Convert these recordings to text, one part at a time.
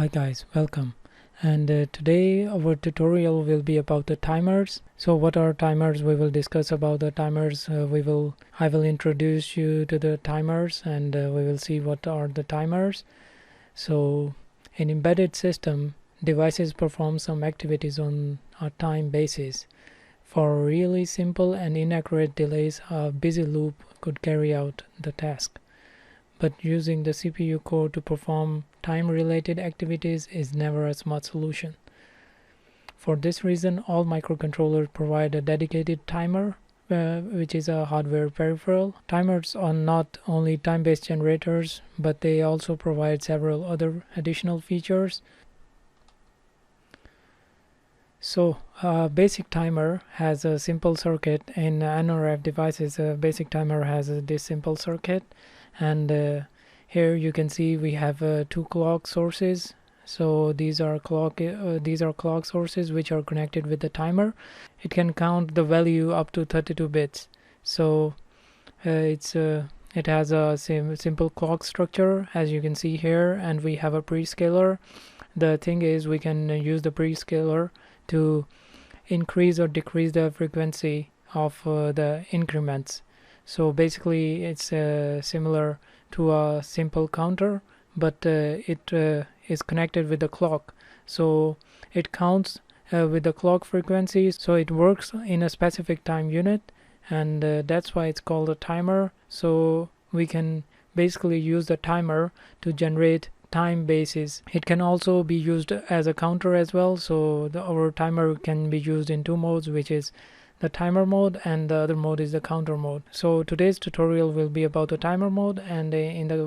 Hi guys, welcome. And today our tutorial will be about the timers. So what are timers? We will discuss about the timers. I will introduce you to the timers, and we will see what are the timers. So in embedded system, devices perform some activities on a time basis. For really simple and inaccurate delays, a busy loop could carry out the task. But using the CPU core to perform time-related activities is never a smart solution. For this reason, all microcontrollers provide a dedicated timer, which is a hardware peripheral. Timers are not only time-based generators, but they also provide several other additional features. So a basic timer has a simple circuit. In nRF devices, a basic timer has this simple circuit, and here you can see we have two clock sources. So these are clock sources which are connected with the timer. It can count the value up to 32 bits. So it has a simple clock structure, as you can see here, and we have a prescaler. The thing is, we can use the prescaler to increase or decrease the frequency of the increments. So basically it's similar to a simple counter, but it is connected with the clock. So it counts with the clock frequency, so it works in a specific time unit, and that's why it's called a timer. So we can basically use the timer to generate time basis. It can also be used as a counter as well. So our timer can be used in two modes, which is the timer mode, and the other mode is the counter mode. So today's tutorial will be about the timer mode, and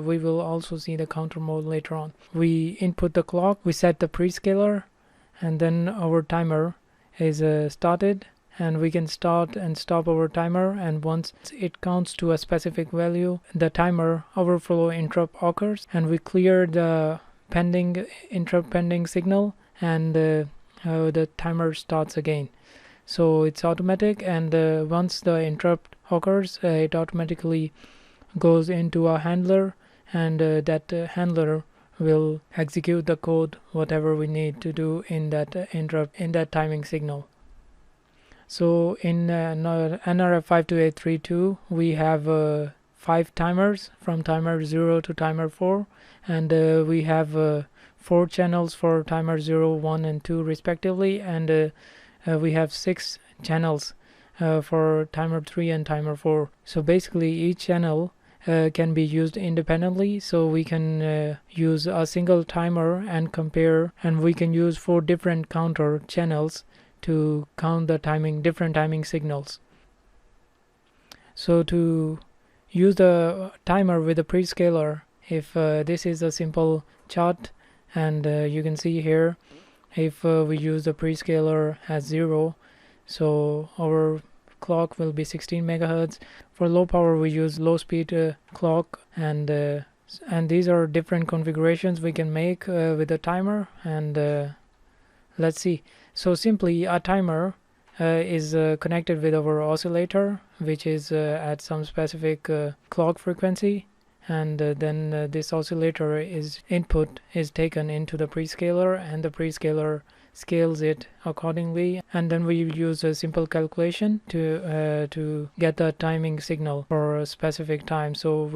we will also see the counter mode later on. We input the clock, we set the prescaler, and then our timer is started, and we can start and stop our timer, and once it counts to a specific value, the timer overflow interrupt occurs, and we clear the interrupt pending signal, and the timer starts again. So it's automatic, and once the interrupt occurs, it automatically goes into a handler, and that handler will execute the code, whatever we need to do in that interrupt, in that timing signal. So in nRF5 2832, we have 5 timers, from timer 0 to timer 4, and we have 4 channels for timer 0, 1 and 2 respectively, and we have 6 channels for timer 3 and timer 4. So basically each channel can be used independently. So we can use a single timer and compare, and we can use 4 different counter channels to count the different timing signals. So to use the timer with a prescaler, if this is a simple chart, and you can see here, if we use the prescaler as 0, so our clock will be 16 megahertz. For low power, we use low speed clock, and these are different configurations we can make with the timer. And let's see. So simply a timer is connected with our oscillator, which is at some specific clock frequency, and then this oscillator input is taken into the prescaler, and the prescaler scales it accordingly, and then we use a simple calculation to get the timing signal for a specific time. So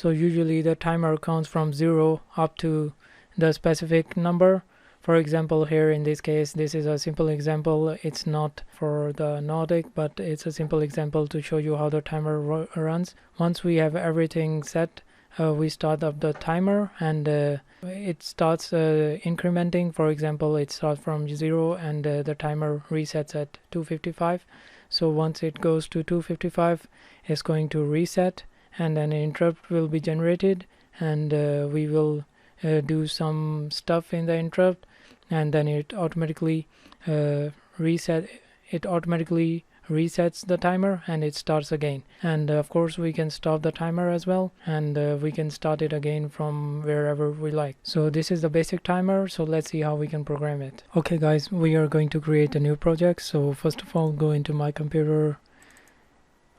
usually the timer counts from 0 up to the specific number. For example, here in this case, this is a simple example. It's not for the Nordic, but it's a simple example to show you how the timer runs. Once we have everything set, we start up the timer, and it starts incrementing. For example, it starts from 0, and the timer resets at 255. So once it goes to 255, it's going to reset, and then an interrupt will be generated, and we will do some stuff in the interrupt, and then it automatically resets the timer, and it starts again. And of course we can stop the timer as well, and we can start it again from wherever we like. So this is the basic timer. So let's see how we can program it. Okay guys, we are going to create a new project. So first of all, go into my computer,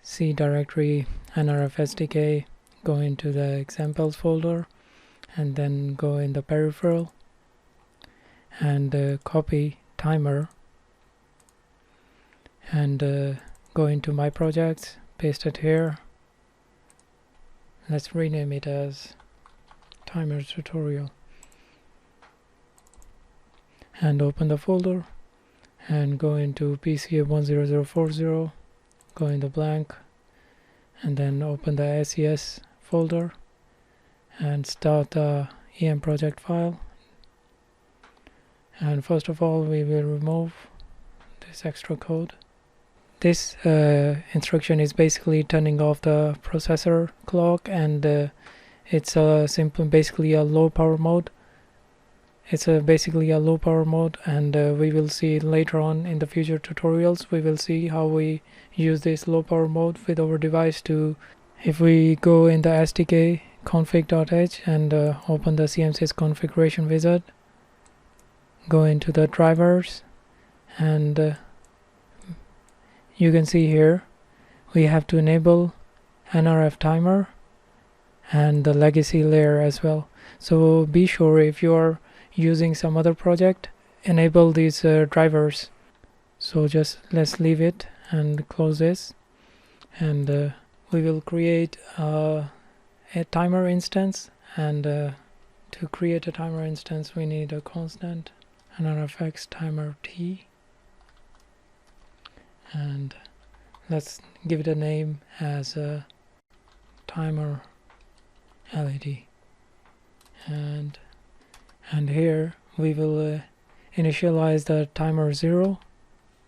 C directory, nRF SDK, go into the examples folder, and then go in the peripheral, and copy timer and go into my projects, paste it here. Let's rename it as timer tutorial and open the folder and go into PCA10040, go in the blank and then open the SES folder and start the EM project file. And first of all, we will remove this extra code. This instruction is basically turning off the processor clock, and it's basically a low power mode. It's basically a low power mode, and we will see later on in the future tutorials. We will see how we use this low power mode with our device to. If we go in the SDK config.h and open the CMSIS configuration wizard, go into the drivers, and you can see here we have to enable nRF timer and the legacy layer as well. So be sure, if you are using some other project, enable these drivers. So just let's leave it and close this, and we will create a timer instance. And to create a timer instance, we need a constant nRF5 timer t, and let's give it a name as a timer LED, and here we will initialize the timer 0,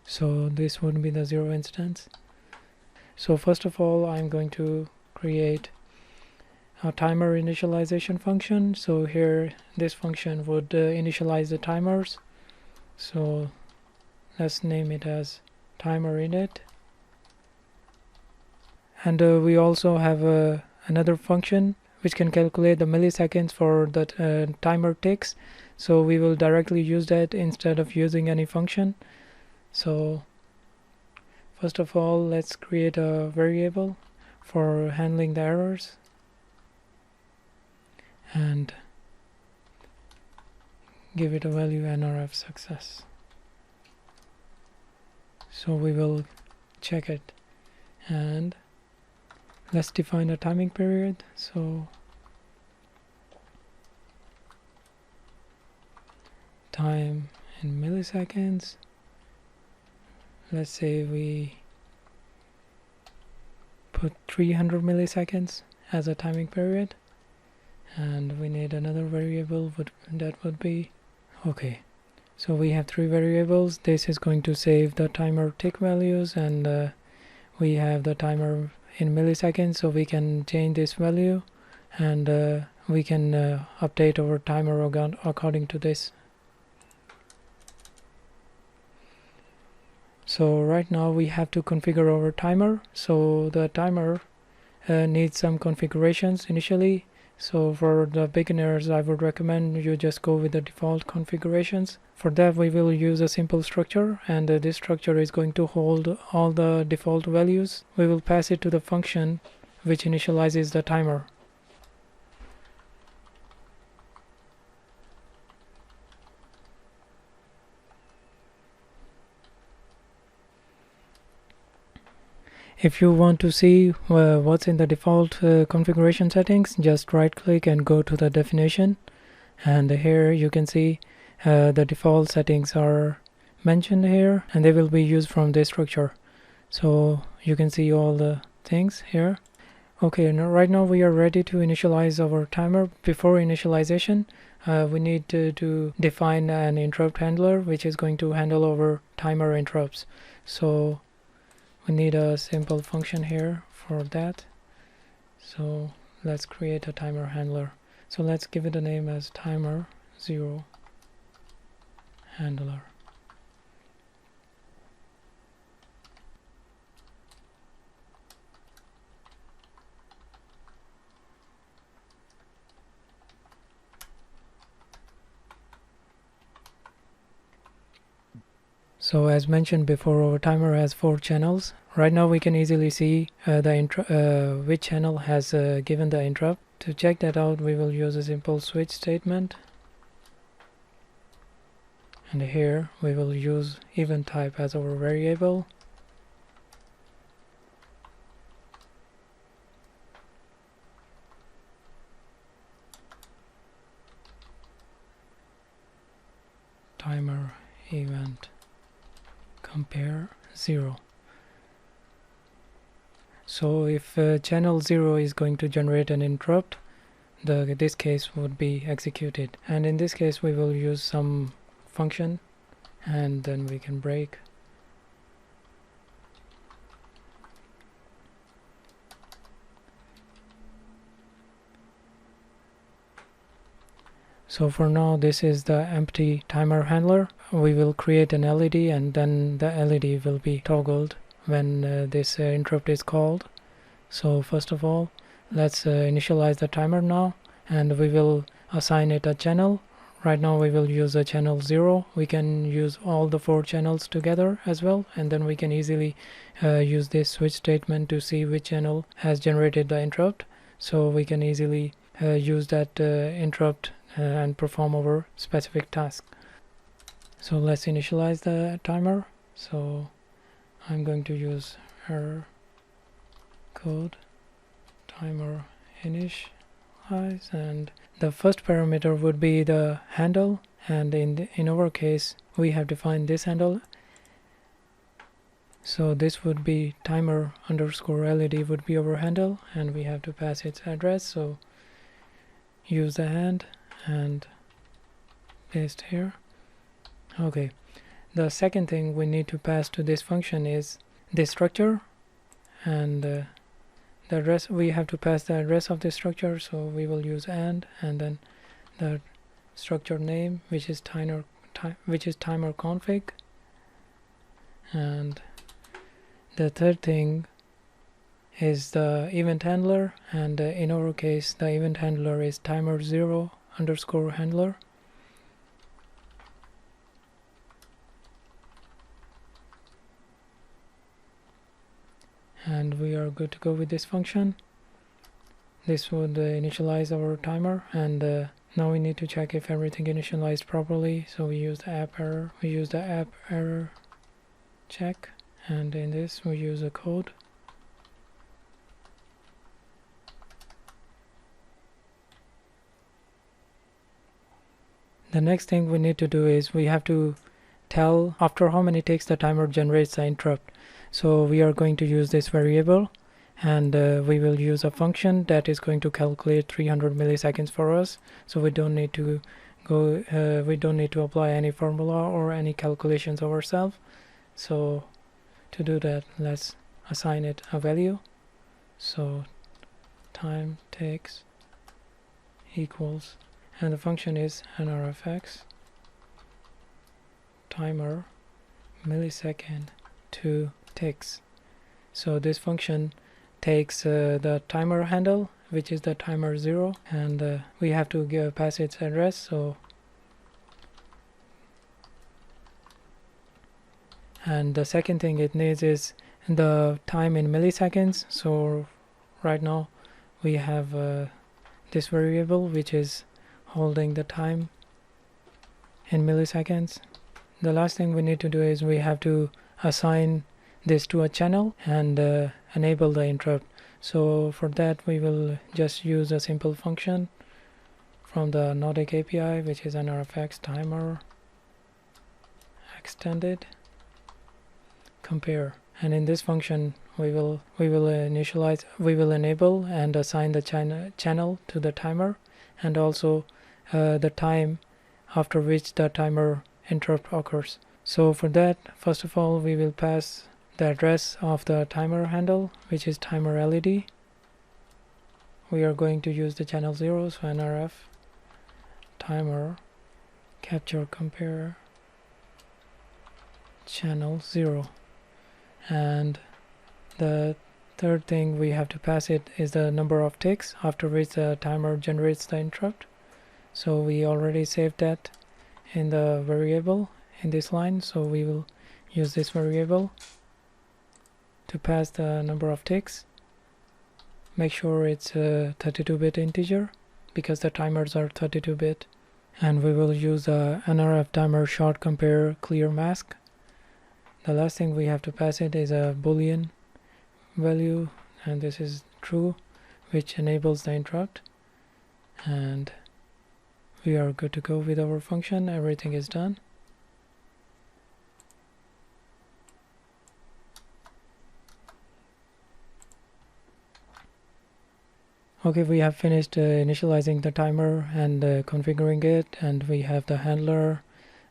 so this would be the 0 instance. So first of all, I'm going to create a timer initialization function. So here this function would initialize the timers, so let's name it as timer init. And we also have another function which can calculate the milliseconds for the timer ticks, so we will directly use that instead of using any function. So first of all, let's create a variable for handling the errors and give it a value nRF success. So we will check it, and let's define a timing period. So time in milliseconds, let's say we put 300 milliseconds as a timing period, and we need another variable that would be okay. So we have 3 variables. This is going to save the timer tick values, and we have the timer in milliseconds, so we can change this value, and we can update our timer according to this. So right now we have to configure our timer. So the timer needs some configurations initially. So for the beginners, I would recommend you just go with the default configurations. For that, we will use a simple structure, and this structure is going to hold all the default values. We will pass it to the function which initializes the timer. If you want to see what's in the default configuration settings, just right click and go to the definition, and here you can see the default settings are mentioned here, and they will be used from this structure. So you can see all the things here. Okay, now right now we are ready to initialize our timer. Before initialization, we need to define an interrupt handler which is going to handle our timer interrupts. So we need a simple function here for that. So let's create a timer handler. So let's give it a name as timer 0 handler. So as mentioned before, our timer has 4 channels. Right now we can easily see which channel has given the interrupt. To check that out, we will use a simple switch statement. and here we will use event type as our variable. Timer event compare 0. So if channel 0 is going to generate an interrupt, this case would be executed, and in this case we will use some function and then we can break. So for now this is the empty timer handler. We will create an LED and then the LED will be toggled when this interrupt is called. So first of all, let's initialize the timer now, and we will assign it a channel. Right now we will use a channel 0. We can use all the 4 channels together as well, and then we can easily use this switch statement to see which channel has generated the interrupt. So we can easily use that interrupt and perform our specific task. So let's initialize the timer. So I'm going to use error code timer initialize, and the first parameter would be the handle, and in our case we have defined this handle. So this would be timer underscore LED would be our handle, and we have to pass its address. So use the and paste here. Okay, the second thing we need to pass to this function is this structure, and the address. We have to pass the address of the structure, so we will use and then the structure name, which is timer config. And the third thing is the event handler, and in our case the event handler is timer 0 underscore handler. And we are good to go with this function. This would initialize our timer, and now we need to check if everything initialized properly. So we use the app error check, and in this we use a code. The next thing we need to do is we have to tell after how many ticks the timer generates the interrupt. So we are going to use this variable, and we will use a function that is going to calculate 300 milliseconds for us. So we don't need to apply any formula or any calculations ourselves. So to do that, let's assign it a value. So time takes equals, and the function is nRF5 timer millisecond to ticks. So this function takes the timer handle, which is the timer 0, and we have to pass its address. So and the second thing it needs is the time in milliseconds. So right now we have this variable which is holding the time in milliseconds. The last thing we need to do is we have to assign this to a channel and enable the interrupt. So for that we will just use a simple function from the Nordic API, which is nRF5 timer extended compare, and in this function we will enable and assign the channel to the timer, and also the time after which the timer interrupt occurs. So for that, first of all, we will pass the address of the timer handle, which is timer LED. We are going to use the channel 0, so nRF timer capture compare channel 0. And the third thing we have to pass it is the number of ticks after which the timer generates the interrupt. So we already saved that in the variable in this line, so we will use this variable to pass the number of ticks. Make sure it's a 32-bit integer because the timers are 32-bit. and we will use a nRF timer short compare clear mask. The last thing we have to pass it is a boolean value, and this is true, which enables the interrupt, and we are good to go with our function. Everything is done. Okay, we have finished initializing the timer and configuring it, and we have the handler,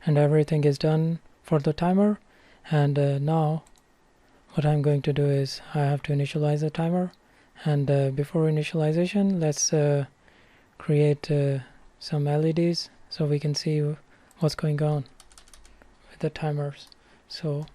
and everything is done for the timer. And now what I'm going to do is I have to initialize the timer, and before initialization, let's create some LEDs so we can see what's going on with the timers. So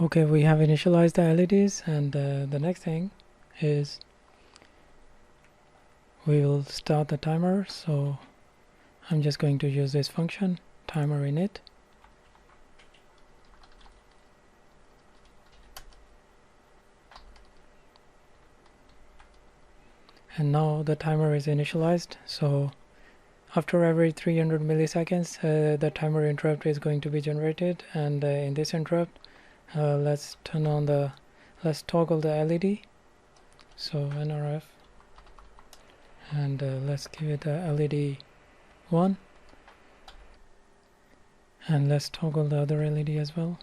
okay, we have initialized the LEDs, and the next thing is we will start the timer. So I'm just going to use this function timer init, and now the timer is initialized. So after every 300 milliseconds the timer interrupt is going to be generated, and in this interrupt let's toggle the LED. So nRF, and let's give it a LED 1, and let's toggle the other LED as well.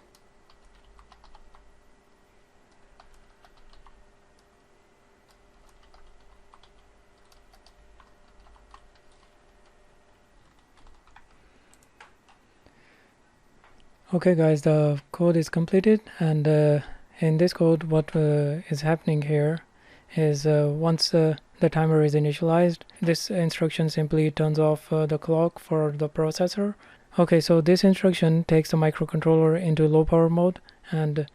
Okay guys, the code is completed, and in this code what is happening here is once the timer is initialized, this instruction simply turns off the clock for the processor. Okay, so this instruction takes the microcontroller into low power mode, and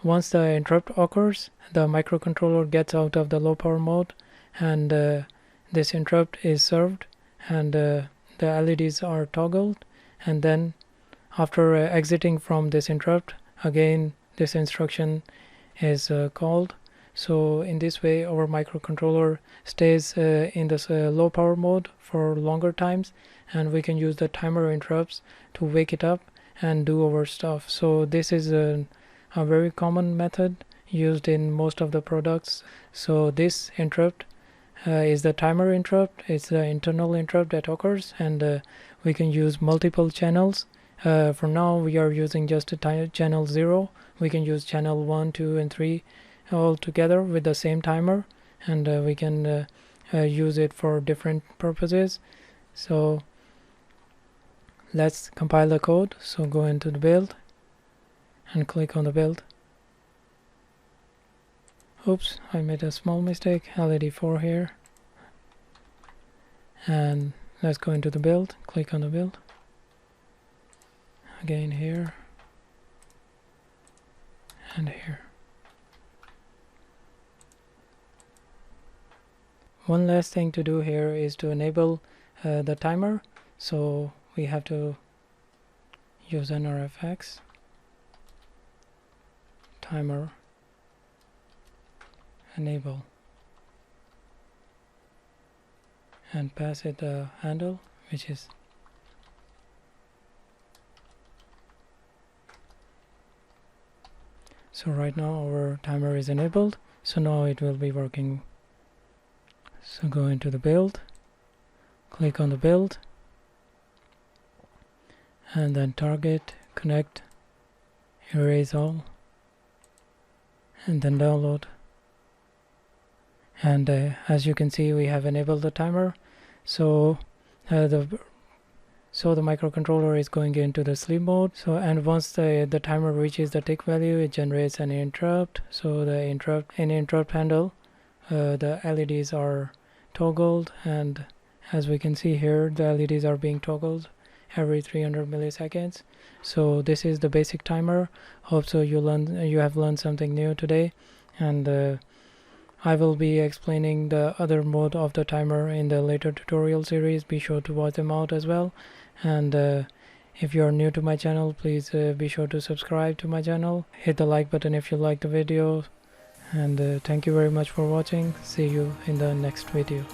once the interrupt occurs, the microcontroller gets out of the low power mode, and this interrupt is served, and the LEDs are toggled, and then after exiting from this interrupt, again this instruction is called. So in this way our microcontroller stays in this low power mode for longer times, and we can use the timer interrupts to wake it up and do our stuff. So this is a very common method used in most of the products. So this interrupt is the timer interrupt. It's the internal interrupt that occurs, and we can use multiple channels. For now we are using just a channel 0. We can use channel 1, 2 and 3 all together with the same timer, and we can use it for different purposes. So let's compile the code. So go into the build and click on the build. Oops, I made a small mistake. LED 4 here, and let's go into the build, click on the build again here and here. One last thing to do here is to enable the timer. So we have to use nRF5 timer enable and pass it a handle, which is so right now our timer is enabled, so now it will be working. So go into the build, click on the build, and then target, connect, erase all, and then download. And as you can see, we have enabled the timer. So the So the microcontroller is going into the sleep mode. So and once the timer reaches the tick value, it generates an interrupt. So the interrupt handle, the LEDs are toggled, and as we can see here, the LEDs are being toggled every 300 milliseconds. So this is the basic timer. Hope so you have learned something new today, and I will be explaining the other mode of the timer in the later tutorial series. Be sure to watch them out as well. And if you are new to my channel, please be sure to subscribe to my channel. Hit the like button if you like the video. And thank you very much for watching. See you in the next video.